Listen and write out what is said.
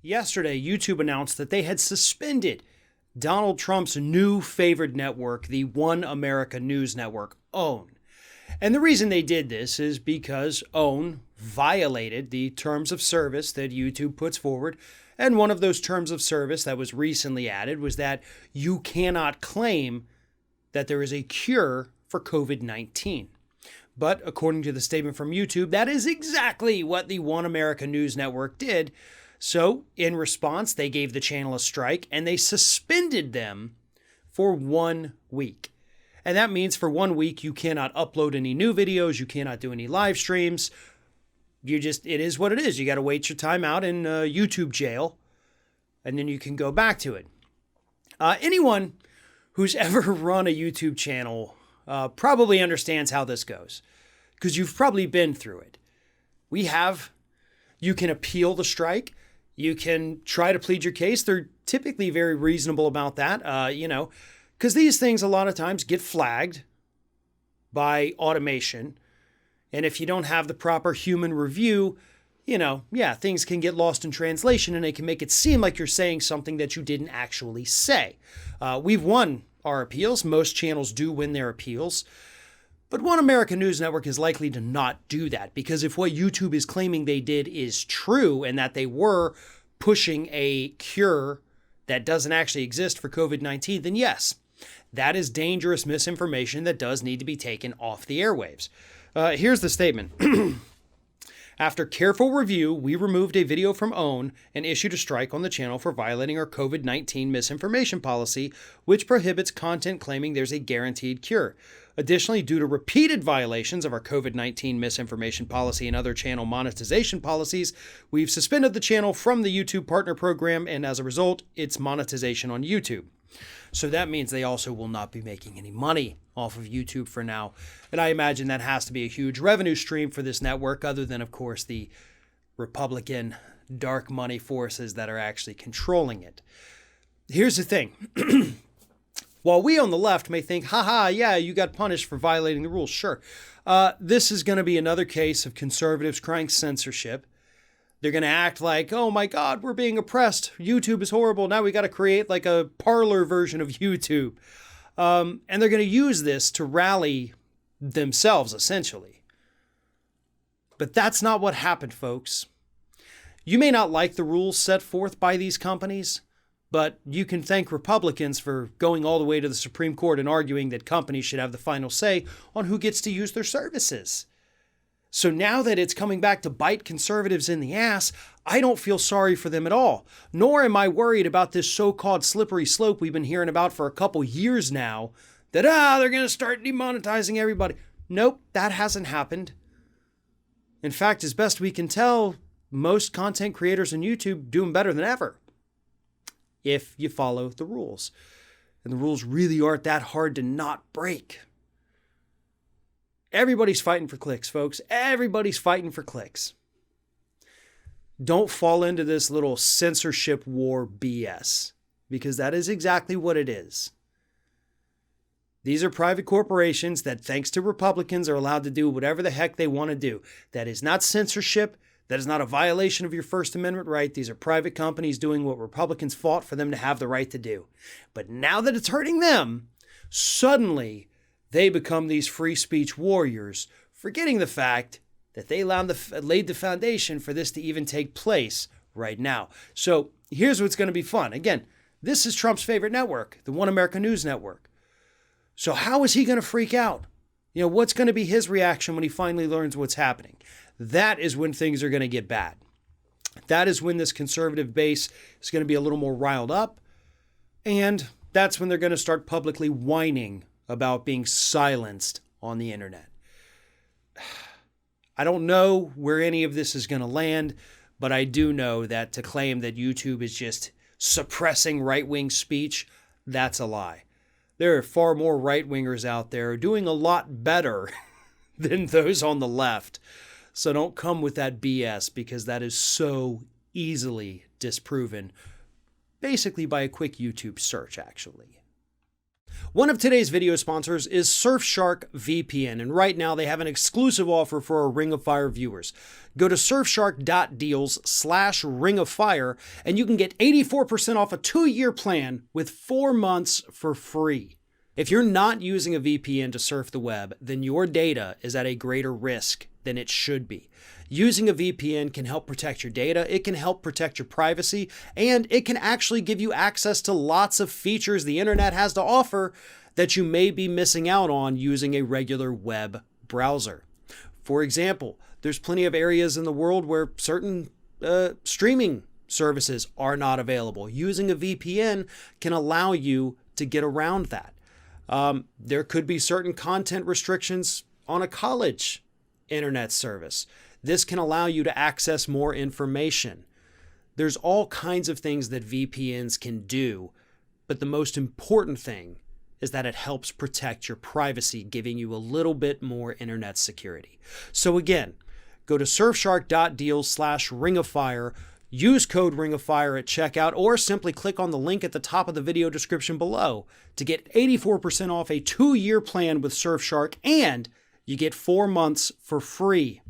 Yesterday, YouTube announced that they had suspended Donald Trump's new favored network, the One America News Network, OWN. And the reason they did this is because OWN violated the terms of service that YouTube puts forward. And one of those terms of service that was recently added was that you cannot claim that there is a cure for COVID-19. But according to the statement from YouTube, that is exactly what the One America News Network did. So in response, they gave the channel a strike and they suspended them for 1 week. And that means for 1 week, you cannot upload any new videos. You cannot do any live streams. It is what it is. You got to wait your time out in YouTube jail and then you can go back to it. Anyone who's ever run a YouTube channel probably understands how this goes because you've probably been through it. You can appeal the strike. You can try to plead your case. They're typically very reasonable about that, because these things a lot of times get flagged by automation. And if you don't have the proper human review, things can get lost in translation and it can make it seem like you're saying something that you didn't actually say. We've won our appeals. Most channels do win their appeals. But One America News Network is likely to not do that because if what YouTube is claiming they did is true and that they were pushing a cure that doesn't actually exist for COVID-19, then yes, that is dangerous misinformation that does need to be taken off the airwaves. Here's the statement. After careful review, we removed a video from OWN and issued a strike on the channel for violating our COVID-19 misinformation policy, which prohibits content claiming there's a guaranteed cure. Additionally, due to repeated violations of our COVID-19 misinformation policy and other channel monetization policies, we've suspended the channel from the YouTube Partner Program, and as a result, its monetization on YouTube. So that means they also will not be making any money off of YouTube for now. And I imagine that has to be a huge revenue stream for this network, other than, of course, the Republican dark money forces that are actually controlling it. Here's the thing. While we on the left may think, yeah, you got punished for violating the rules. Sure. This is going to be another case of conservatives crying censorship. They're going to act like, oh my God, we're being oppressed. YouTube is horrible. Now we got to create like a parlor version of YouTube. And they're going to use this to rally themselves, essentially. But that's not what happened, folks. You may not like the rules set forth by these companies, but you can thank Republicans for going all the way to the Supreme Court and arguing that companies should have the final say on who gets to use their services. So now that it's coming back to bite conservatives in the ass, I don't feel sorry for them at all. Nor am I worried about this so-called slippery slope we've been hearing about for a couple years now, that, they're going to start demonetizing everybody. Nope, that hasn't happened. In fact, as best we can tell, most content creators on YouTube doing better than ever, if you follow the rules. And the rules really aren't that hard to not break. Everybody's fighting for clicks, folks. Everybody's fighting for clicks. Don't fall into this little censorship war BS, because that is exactly what it is. These are private corporations that, thanks to Republicans, are allowed to do whatever the heck they want to do. That is not censorship. That is not a violation of your First Amendment right. These are private companies doing what Republicans fought for them to have the right to do. But now that it's hurting them, suddenly they become these free speech warriors, forgetting the fact that they laid the foundation for this to even take place right now. So here's what's going to be fun. Again, this is Trump's favorite network, the One America News Network. So how is he going to freak out? What's going to be his reaction when he finally learns what's happening? That is when things are going to get bad. That is when this conservative base is going to be a little more riled up. And that's when they're going to start publicly whining about being silenced on the internet. I don't know where any of this is going to land, but I do know that to claim that YouTube is just suppressing right-wing speech, that's a lie. There are far more right-wingers out there doing a lot better than those on the left. So don't come with that BS, because that is so easily disproven, basically by a quick YouTube search, actually. One of today's video sponsors is Surfshark VPN, and right now they have an exclusive offer for our Ring of Fire viewers. Go to surfshark.deals/Ring of Fire, and you can get 84% off a 2-year plan with 4 months for free. If you're not using a VPN to surf the web, then your data is at a greater risk than it should be. Using a VPN can help protect your data, it can help protect your privacy, and it can actually give you access to lots of features the internet has to offer that you may be missing out on using a regular web browser. For example, there's plenty of areas in the world where certain streaming services are not available. Using a VPN can allow you to get around that. There could be certain content restrictions on a college internet service. This can allow you to access more information. There's all kinds of things that VPNs can do, but the most important thing is that it helps protect your privacy, giving you a little bit more internet security. So again, go to surfshark.deals/Ring of Fire, use code Ring of Fire at checkout, or simply click on the link at the top of the video description below to get 84% off a 2-year plan with Surfshark, and you get 4 months for free.